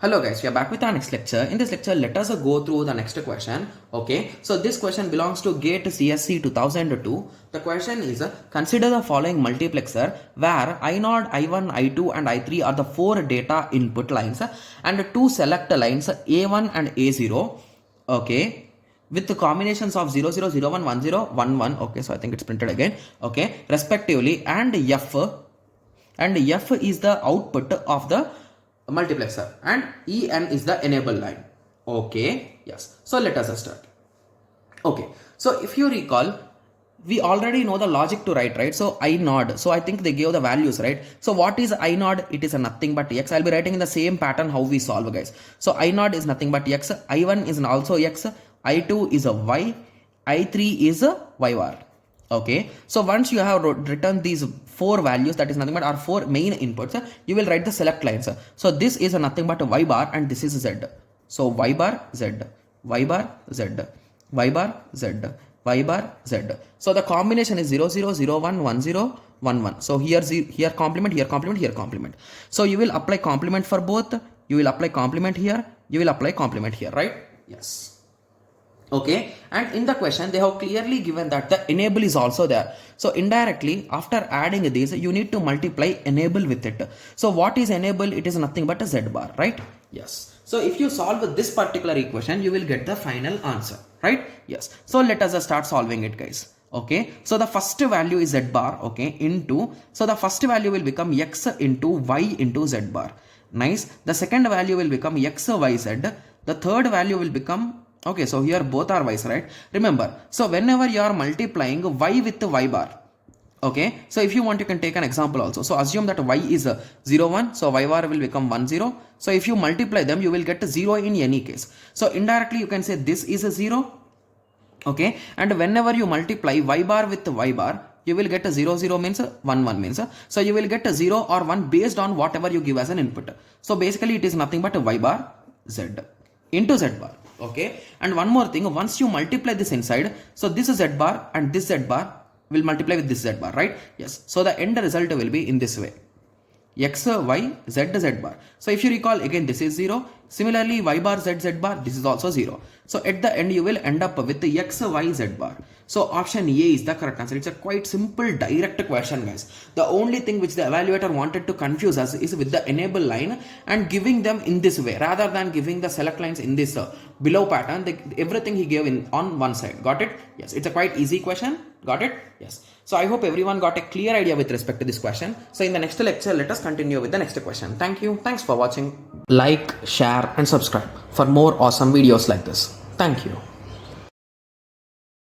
Hello guys, we are back with our next lecture. In this lecture, let us go through the next question. Okay, so this question belongs to GATE CSC 2002. The question is, consider the following multiplexer where I0, I1, I2 and I3 are the four data input lines and two select lines A1 and A0. Okay, with the combinations of 0, 0, 0, 1, 1, 0, 1, 1. Okay, so I think it's printed again. Okay, respectively, and F is the output of the multiplexer and En is the enable line. Okay, yes. So let us start. Okay, so if you recall, we already know the logic to write, right? So I nod. So I think they gave the values, right? So what is I nod? It is a nothing but x. I'll be writing in the same pattern how we solve, guys. So I nod is nothing but x. I1 is also x. I2 is a y. I3 is a y bar. Okay, so once you have written these four values, that is nothing but our four main inputs, you will write the select lines. So this is a nothing but a y bar and this is z. So y bar z, y bar z, y bar z, y bar z. So the combination is 0 0 0 1 1 0 1 1. So here complement, here complement, here complement. So you will apply complement for both. You will apply complement here. You will apply complement here, right? Yes. Okay, and in the question they have clearly given that the enable is also there. So indirectly after adding these you need to multiply enable with it. So what is enable? It is nothing but a z bar, right? Yes. So if you solve this particular equation you will get the final answer, right? Yes. So let us start solving it, guys. Okay, so the first value is z bar, okay, into, so the first value will become x into y into z bar. Nice. The second value will become x y z. The third value will become, okay, so here both are y's, right? Remember, so whenever you are multiplying y with the y bar, okay, so if you want you can take an example also. So assume that y is 0 1, so y bar will become 1 0. So if you multiply them you will get 0 in any case. So indirectly you can say this is a 0, okay, and whenever you multiply y bar with y bar you will get a 0 0 means 1 1 means, so you will get a 0 or 1 based on whatever you give as an input. So basically it is nothing but a y bar z into z bar. Okay, and one more thing, once you multiply this inside, so this is z bar and this z bar will multiply with this z bar, right? Yes. So the end result will be in this way, x y z z bar. So if you recall again, this is 0. Similarly y bar z z bar, this is also 0. So at the end you will end up with the x y z bar. So option A is the correct answer. It's a quite simple direct question, guys. The only thing which the evaluator wanted to confuse us is with the enable line and giving them in this way rather than giving the select lines in this below pattern. Everything he gave in on one side. Got it? Yes. It's a quite easy question. Got it? Yes. So I hope everyone got a clear idea with respect to this question. So in the next lecture, let us continue with the next question. Thank you. Thanks for watching. Like, share and subscribe for more awesome videos like this. Thank you.